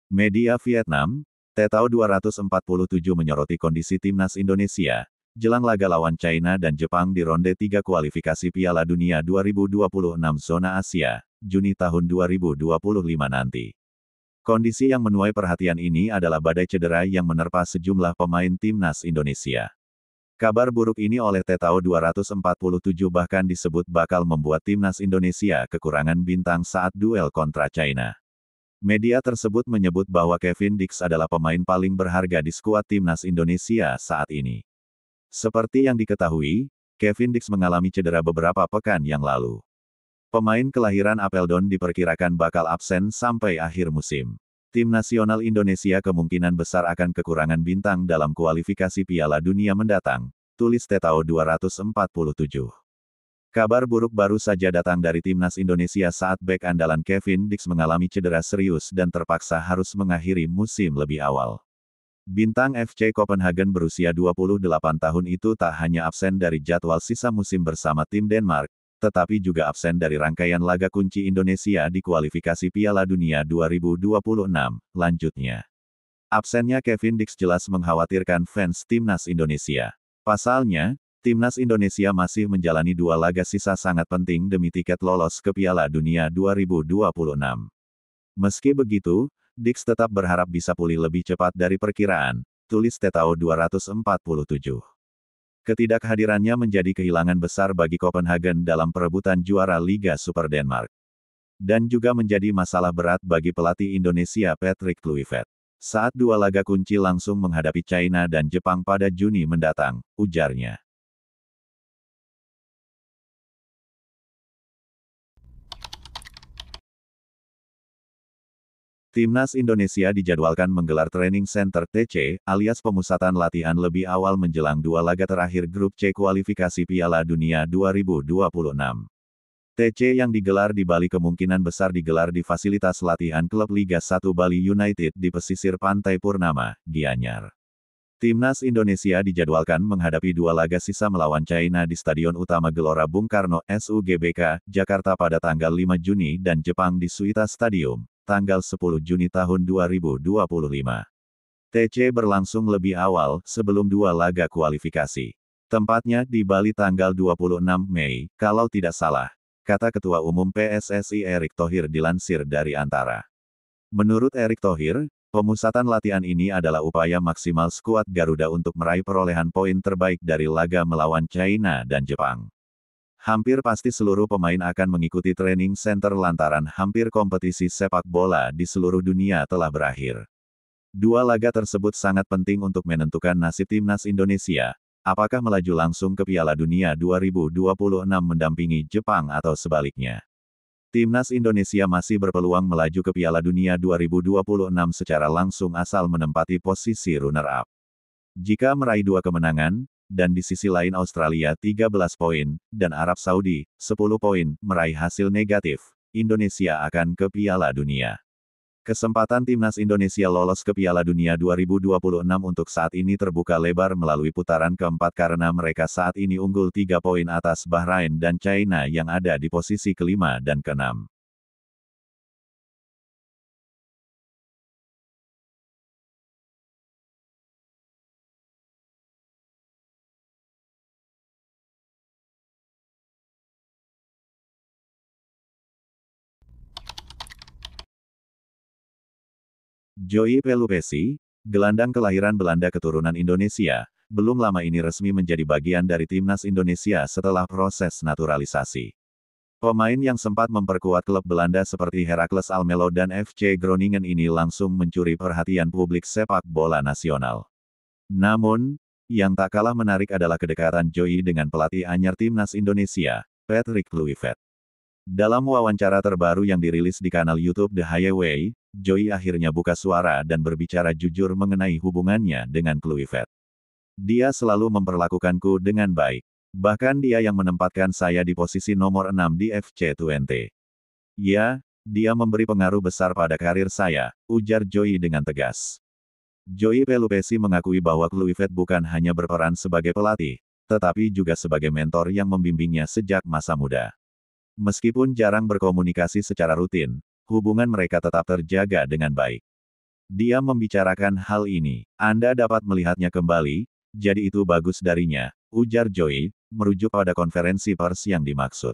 Media Vietnam, Tetao 247 menyoroti kondisi timnas Indonesia, jelang laga lawan China dan Jepang di ronde 3 kualifikasi Piala Dunia 2026 zona Asia, Juni tahun 2025 nanti. Kondisi yang menuai perhatian ini adalah badai cedera yang menerpa sejumlah pemain timnas Indonesia. Kabar buruk ini oleh Tetao 247 bahkan disebut bakal membuat timnas Indonesia kekurangan bintang saat duel kontra China. Media tersebut menyebut bahwa Kevin Dix adalah pemain paling berharga di skuad timnas Indonesia saat ini. Seperti yang diketahui, Kevin Dix mengalami cedera beberapa pekan yang lalu. Pemain kelahiran Apeldoorn diperkirakan bakal absen sampai akhir musim. Tim nasional Indonesia kemungkinan besar akan kekurangan bintang dalam kualifikasi Piala Dunia mendatang, tulis Tetao 247. Kabar buruk baru saja datang dari timnas Indonesia saat bek andalan Kevin Dix mengalami cedera serius dan terpaksa harus mengakhiri musim lebih awal. Bintang FC Copenhagen berusia 28 tahun itu tak hanya absen dari jadwal sisa musim bersama tim Denmark, tetapi juga absen dari rangkaian laga kunci Indonesia di kualifikasi Piala Dunia 2026, lanjutnya. Absennya Kevin Dix jelas mengkhawatirkan fans timnas Indonesia. Pasalnya, timnas Indonesia masih menjalani 2 laga sisa sangat penting demi tiket lolos ke Piala Dunia 2026. Meski begitu, Dix tetap berharap bisa pulih lebih cepat dari perkiraan, tulis Tetao 247. Ketidakhadirannya menjadi kehilangan besar bagi Copenhagen dalam perebutan juara Liga Super Denmark. Dan juga menjadi masalah berat bagi pelatih Indonesia Patrick Kluivert. Saat 2 laga kunci langsung menghadapi China dan Jepang pada Juni mendatang, ujarnya. Timnas Indonesia dijadwalkan menggelar Training Center TC, alias pemusatan latihan lebih awal menjelang 2 laga terakhir Grup C kualifikasi Piala Dunia 2026. TC yang digelar di Bali kemungkinan besar digelar di fasilitas latihan klub Liga 1 Bali United di pesisir Pantai Purnama, Gianyar. Timnas Indonesia dijadwalkan menghadapi 2 laga sisa melawan China di Stadion Utama Gelora Bung Karno, SUGBK, Jakarta pada tanggal 5 Juni dan Jepang di Suita Stadium, tanggal 10 Juni tahun 2025. TC berlangsung lebih awal, sebelum 2 laga kualifikasi. Tempatnya di Bali tanggal 26 Mei, kalau tidak salah, kata Ketua Umum PSSI Erick Thohir dilansir dari Antara. Menurut Erick Thohir, pemusatan latihan ini adalah upaya maksimal skuad Garuda untuk meraih perolehan poin terbaik dari laga melawan China dan Jepang. Hampir pasti seluruh pemain akan mengikuti training center lantaran hampir kompetisi sepak bola di seluruh dunia telah berakhir. 2 laga tersebut sangat penting untuk menentukan nasib timnas Indonesia, apakah melaju langsung ke Piala Dunia 2026 mendampingi Jepang atau sebaliknya. Timnas Indonesia masih berpeluang melaju ke Piala Dunia 2026 secara langsung asal menempati posisi runner-up. Jika meraih 2 kemenangan, dan di sisi lain Australia 13 poin, dan Arab Saudi 10 poin, meraih hasil negatif, Indonesia akan ke Piala Dunia. Kesempatan timnas Indonesia lolos ke Piala Dunia 2026 untuk saat ini terbuka lebar melalui putaran keempat karena mereka saat ini unggul 3 poin atas Bahrain dan China yang ada di posisi kelima dan keenam. Joey Pelupesi, gelandang kelahiran Belanda keturunan Indonesia, belum lama ini resmi menjadi bagian dari timnas Indonesia setelah proses naturalisasi. Pemain yang sempat memperkuat klub Belanda seperti Heracles Almelo dan FC Groningen ini langsung mencuri perhatian publik sepak bola nasional. Namun, yang tak kalah menarik adalah kedekatan Joey dengan pelatih anyar timnas Indonesia, Patrick Kluivert. Dalam wawancara terbaru yang dirilis di kanal YouTube The Highway, Joey akhirnya buka suara dan berbicara jujur mengenai hubungannya dengan Kluivert. Dia selalu memperlakukanku dengan baik. Bahkan dia yang menempatkan saya di posisi nomor 6 di FC20. Ya, dia memberi pengaruh besar pada karir saya, ujar Joey dengan tegas. Joey Pelupesi mengakui bahwa Kluivert bukan hanya berperan sebagai pelatih, tetapi juga sebagai mentor yang membimbingnya sejak masa muda. Meskipun jarang berkomunikasi secara rutin, hubungan mereka tetap terjaga dengan baik. Dia membicarakan hal ini. Anda dapat melihatnya kembali, jadi itu bagus darinya, ujar Joey, merujuk pada konferensi pers yang dimaksud.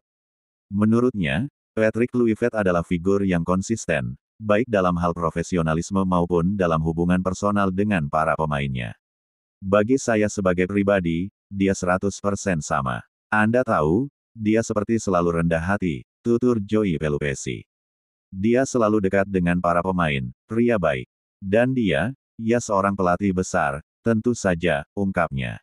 Menurutnya, Patrick Kluivert adalah figur yang konsisten, baik dalam hal profesionalisme maupun dalam hubungan personal dengan para pemainnya. Bagi saya sebagai pribadi, dia 100% sama. Anda tahu, dia seperti selalu rendah hati, tutur Joey Pelupesi. Dia selalu dekat dengan para pemain, pria baik. Dan dia seorang pelatih besar, tentu saja, ungkapnya.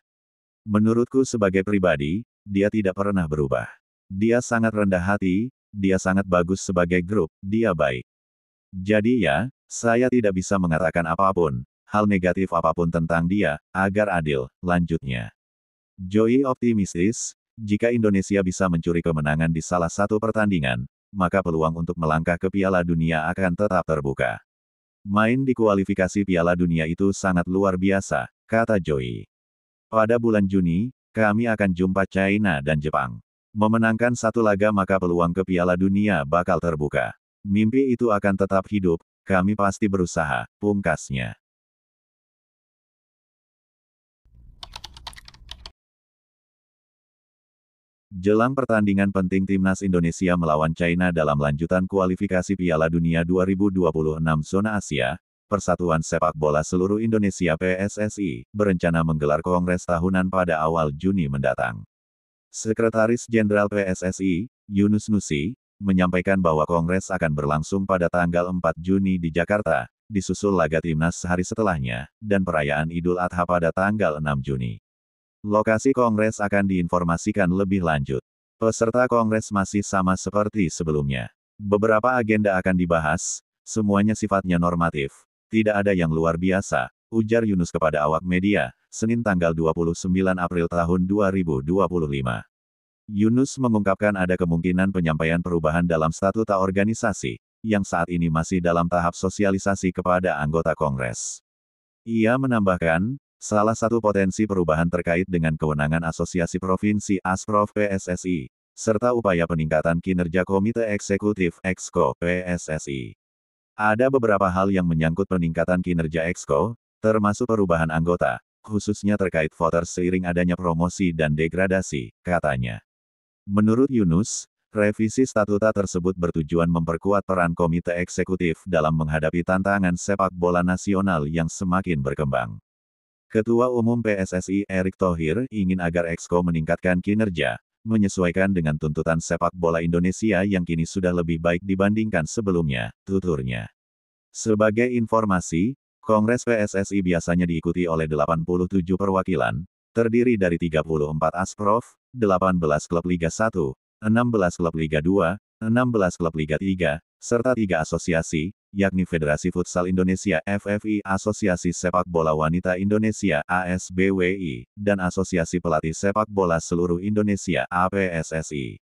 Menurutku sebagai pribadi, dia tidak pernah berubah. Dia sangat rendah hati, dia sangat bagus sebagai grup, dia baik. Jadi saya tidak bisa mengatakan apapun, hal negatif apapun tentang dia, agar adil, lanjutnya. Joey optimistis, jika Indonesia bisa mencuri kemenangan di salah satu pertandingan, maka peluang untuk melangkah ke Piala Dunia akan tetap terbuka. Main di kualifikasi Piala Dunia itu sangat luar biasa, kata Joey. Pada bulan Juni, kami akan jumpa China dan Jepang. Memenangkan satu laga maka peluang ke Piala Dunia bakal terbuka. Mimpi itu akan tetap hidup, kami pasti berusaha, pungkasnya. Jelang pertandingan penting Timnas Indonesia melawan China dalam lanjutan kualifikasi Piala Dunia 2026 Zona Asia, Persatuan Sepak Bola Seluruh Indonesia PSSI, berencana menggelar kongres tahunan pada awal Juni mendatang. Sekretaris Jenderal PSSI, Yunus Nusi, menyampaikan bahwa kongres akan berlangsung pada tanggal 4 Juni di Jakarta, disusul laga Timnas sehari setelahnya, dan perayaan Idul Adha pada tanggal 6 Juni. Lokasi kongres akan diinformasikan lebih lanjut. Peserta kongres masih sama seperti sebelumnya. Beberapa agenda akan dibahas, semuanya sifatnya normatif. Tidak ada yang luar biasa, ujar Yunus kepada awak media, Senin tanggal 29 April tahun 2025. Yunus mengungkapkan ada kemungkinan penyampaian perubahan dalam statuta organisasi, yang saat ini masih dalam tahap sosialisasi kepada anggota kongres. Ia menambahkan, salah satu potensi perubahan terkait dengan kewenangan Asosiasi Provinsi Asprof PSSI, serta upaya peningkatan kinerja Komite Eksekutif Exco PSSI. Ada beberapa hal yang menyangkut peningkatan kinerja Exco, termasuk perubahan anggota, khususnya terkait voters seiring adanya promosi dan degradasi, katanya. Menurut Yunus, revisi statuta tersebut bertujuan memperkuat peran Komite Eksekutif dalam menghadapi tantangan sepak bola nasional yang semakin berkembang. Ketua Umum PSSI Erick Thohir ingin agar Exco meningkatkan kinerja, menyesuaikan dengan tuntutan sepak bola Indonesia yang kini sudah lebih baik dibandingkan sebelumnya, tuturnya. Sebagai informasi, Kongres PSSI biasanya diikuti oleh 87 perwakilan, terdiri dari 34 Asprof, 18 klub Liga 1, 16 klub Liga 2, 16 klub Liga 3, serta 3 asosiasi, yakni Federasi Futsal Indonesia FFI, Asosiasi Sepak Bola Wanita Indonesia ASBWI, dan Asosiasi Pelatih Sepak Bola Seluruh Indonesia APSSI.